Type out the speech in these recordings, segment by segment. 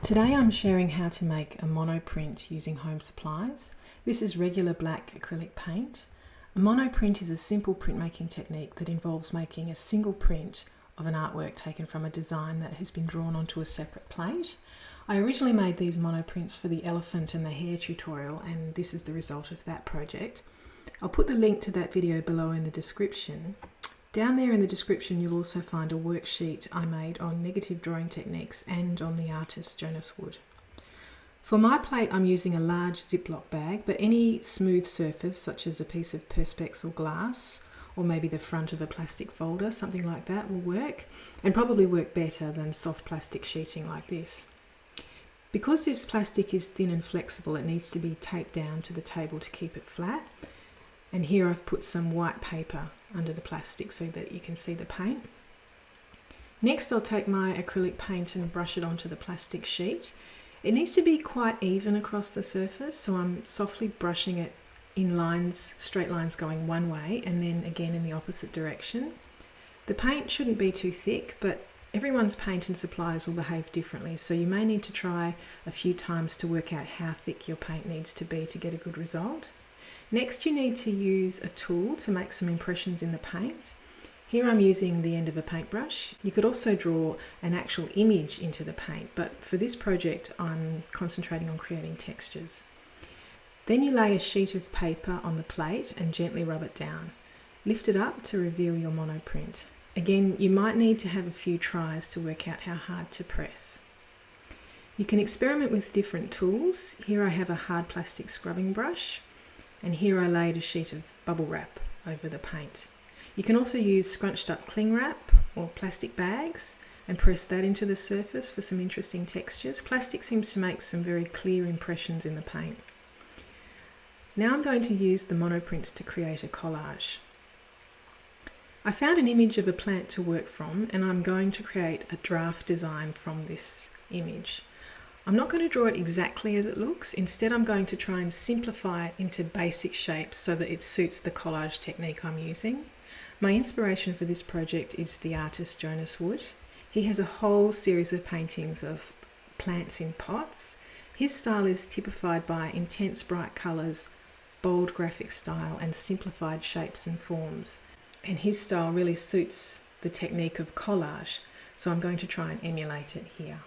Today I'm sharing how to make a monoprint using home supplies. This is regular black acrylic paint. A monoprint is a simple printmaking technique that involves making a single print of an artwork taken from a design that has been drawn onto a separate plate. I originally made these monoprints for the elephant and the hare tutorial, and this is the result of that project. I'll put the link to that video below in the description. Down there in the description you'll also find a worksheet I made on negative drawing techniques and on the artist Jonas Wood. For my plate I'm using a large Ziploc bag, but any smooth surface such as a piece of perspex or glass, or maybe the front of a plastic folder, something like that will work, and probably work better than soft plastic sheeting like this. Because this plastic is thin and flexible, it needs to be taped down to the table to keep it flat. And here I've put some white paper under the plastic so that you can see the paint. Next I'll take my acrylic paint and brush it onto the plastic sheet. It needs to be quite even across the surface, so I'm softly brushing it in lines, straight lines going one way and then again in the opposite direction. The paint shouldn't be too thick, but everyone's paint and supplies will behave differently, so you may need to try a few times to work out how thick your paint needs to be to get a good result. Next you need to use a tool to make some impressions in the paint. Here I'm using the end of a paintbrush. You could also draw an actual image into the paint, but for this project I'm concentrating on creating textures. Then you lay a sheet of paper on the plate and gently rub it down. Lift it up to reveal your monoprint. Again, you might need to have a few tries to work out how hard to press. You can experiment with different tools. Here I have a hard plastic scrubbing brush, and here I laid a sheet of bubble wrap over the paint. You can also use scrunched up cling wrap or plastic bags and press that into the surface for some interesting textures. Plastic seems to make some very clear impressions in the paint. Now I'm going to use the monoprints to create a collage. I found an image of a plant to work from, and I'm going to create a draft design from this image. I'm not going to draw it exactly as it looks. Instead I'm going to try and simplify it into basic shapes so that it suits the collage technique I'm using. My inspiration for this project is the artist Jonas Wood. He has a whole series of paintings of plants in pots. His style is typified by intense bright colours, bold graphic style and simplified shapes and forms. And his style really suits the technique of collage, so I'm going to try and emulate it here.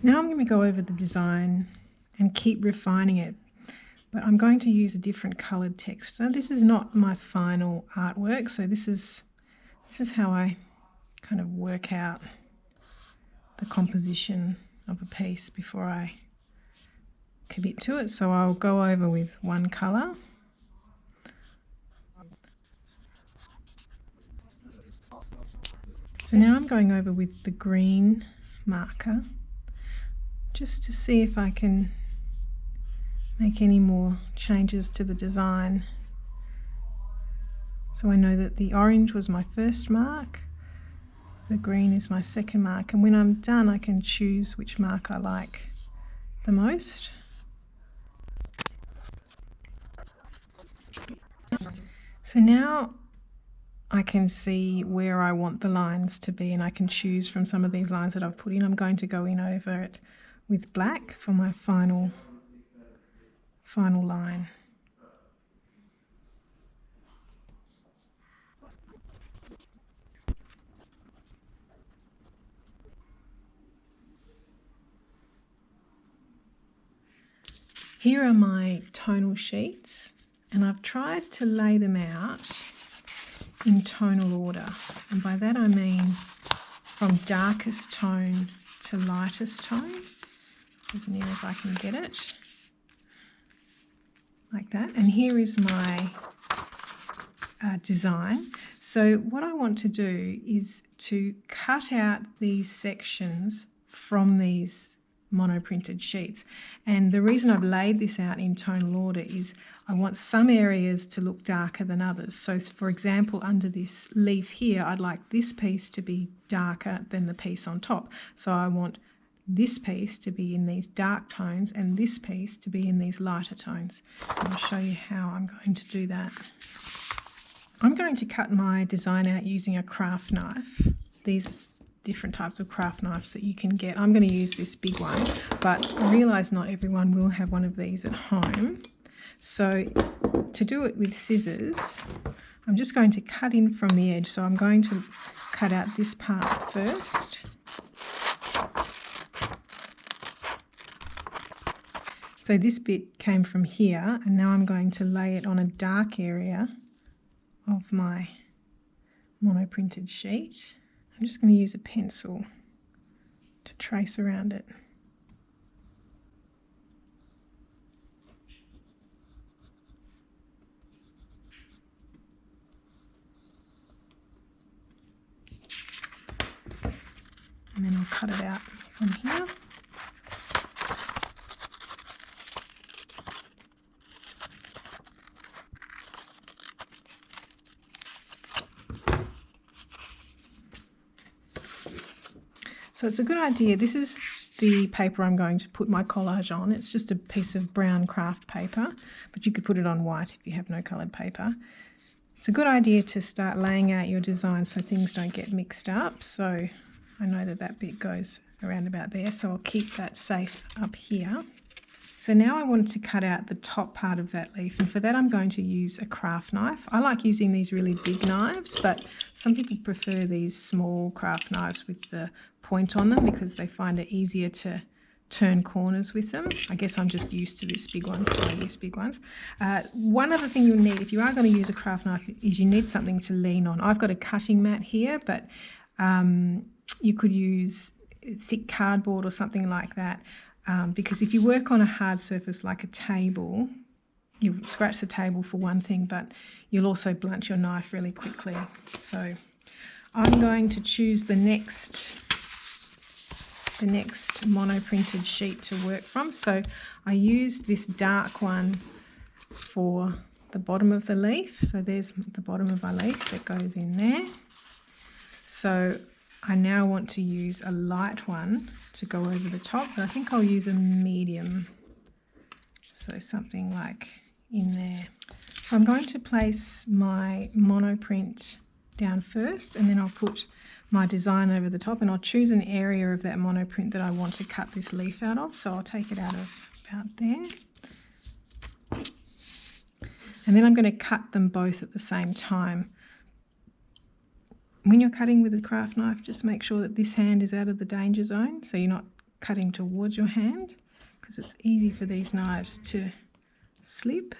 Now I'm going to go over the design and keep refining it, but I'm going to use a different coloured texture. This is not my final artwork, so this is how I kind of work out the composition of a piece before I commit to it. So I'll go over with one colour. So now I'm going over with the green marker, just to see if I can make any more changes to the design. So I know that the orange was my first mark, the green is my second mark, and when I'm done I can choose which mark I like the most. So now I can see where I want the lines to be, and I can choose from some of these lines that I've put in. I'm going to go in over it with black for my final line. Here are my tonal sheets, and I've tried to lay them out in tonal order, and by that I mean from darkest tone to lightest tone, as near as I can get it, like that. And here is my design. So what I want to do is to cut out these sections from these monoprinted sheets, and the reason I've laid this out in tonal order is I want some areas to look darker than others. So for example, under this leaf here, I'd like this piece to be darker than the piece on top, so I want this piece to be in these dark tones and this piece to be in these lighter tones. And I'll show you how I'm going to do that. I'm going to cut my design out using a craft knife. These different types of craft knives that you can get. I'm going to use this big one, but I realise not everyone will have one of these at home. So to do it with scissors, I'm just going to cut in from the edge. So I'm going to cut out this part first. So this bit came from here, and now I'm going to lay it on a dark area of my monoprinted sheet. I'm just going to use a pencil to trace around it. And then I'll cut it out from here. So it's a good idea. This is the paper I'm going to put my collage on. It's just a piece of brown craft paper, but you could put it on white if you have no coloured paper. It's a good idea to start laying out your design so things don't get mixed up. So I know that that bit goes around about there, so I'll keep that safe up here. So now I want to cut out the top part of that leaf, and for that I'm going to use a craft knife. I like using these really big knives, but some people prefer these small craft knives with the point on them because they find it easier to turn corners with them. I guess I'm just used to this big one, so I use big ones. One other thing you'll need if you are going to use a craft knife is you need something to lean on. I've got a cutting mat here, but you could use thick cardboard or something like that. Because if you work on a hard surface like a table, you'll scratch the table for one thing, but you'll also blunt your knife really quickly. So I'm going to choose the next monoprinted sheet to work from. So I use this dark one for the bottom of the leaf. So there's the bottom of my leaf that goes in there. So I now want to use a light one to go over the top, but I think I'll use a medium, so something like in there. So I'm going to place my monoprint down first, and then I'll put my design over the top, and I'll choose an area of that monoprint that I want to cut this leaf out of. So I'll take it out of about there. And then I'm going to cut them both at the same time. When you're cutting with a craft knife, just make sure that this hand is out of the danger zone, so you're not cutting towards your hand, because it's easy for these knives to slip.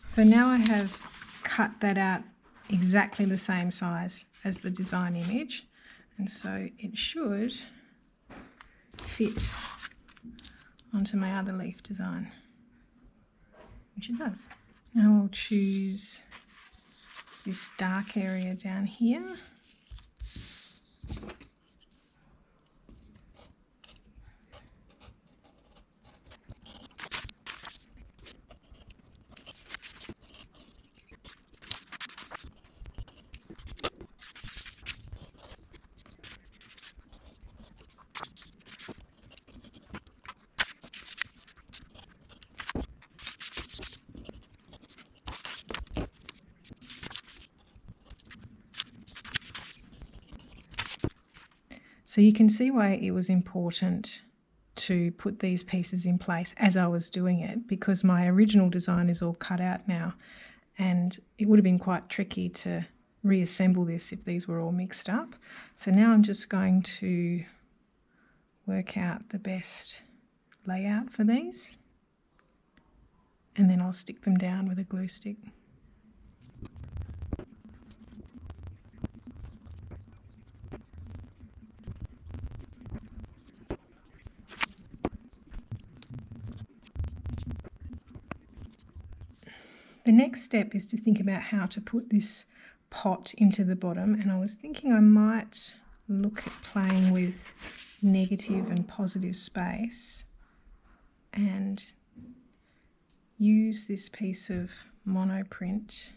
So now I have cut that out exactly the same size as the design image, and so it should fit onto my other leaf design, which it does. Now I'll choose this dark area down here. So you can see why it was important to put these pieces in place as I was doing it, because my original design is all cut out now, and it would have been quite tricky to reassemble this if these were all mixed up. So now I'm just going to work out the best layout for these, and then I'll stick them down with a glue stick. The next step is to think about how to put this pot into the bottom, and I was thinking I might look at playing with negative and positive space and use this piece of monoprint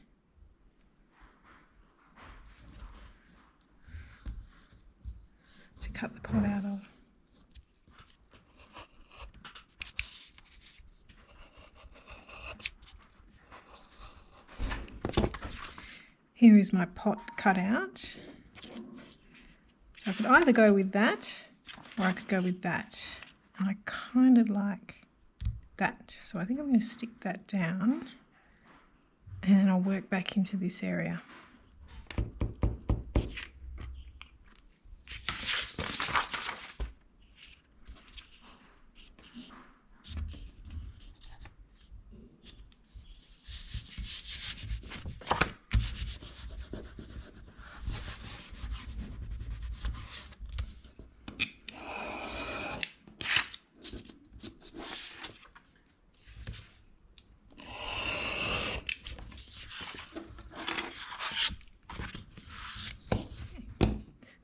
to cut the pot out of. Here is my pot cut out. So I could either go with that or I could go with that. And I kind of like that. So I think I'm going to stick that down and then I'll work back into this area.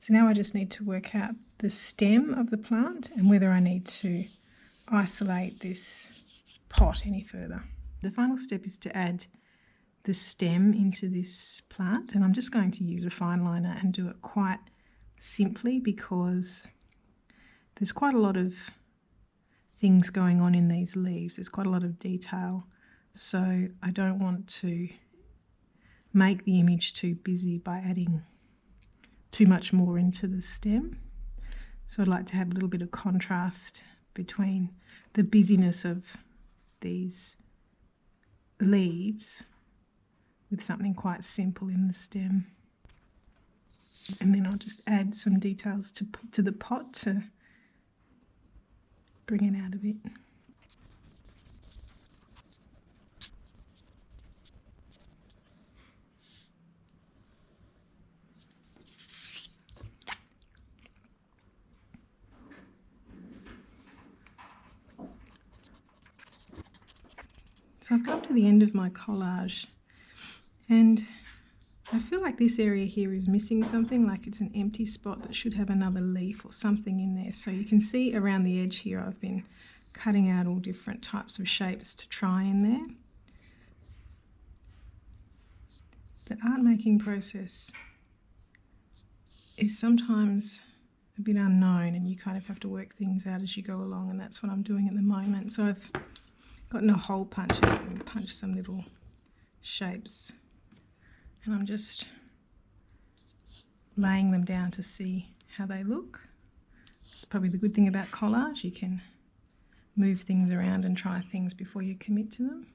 So now I just need to work out the stem of the plant and whether I need to isolate this pot any further. The final step is to add the stem into this plant, and I'm just going to use a fine liner and do it quite simply because there's quite a lot of things going on in these leaves. There's quite a lot of detail, so I don't want to make the image too busy by adding too much more into the stem. So I'd like to have a little bit of contrast between the busyness of these leaves with something quite simple in the stem. And then I'll just add some details to the pot to bring it out a bit. So I've come to the end of my collage and I feel like this area here is missing something, like it's an empty spot that should have another leaf or something in there. So you can see around the edge here I've been cutting out all different types of shapes to try in there. The art making process is sometimes a bit unknown and you kind of have to work things out as you go along, and that's what I'm doing at the moment. So I've gotten a hole puncher and punched some little shapes and I'm just laying them down to see how they look. It's probably the good thing about collage, you can move things around and try things before you commit to them.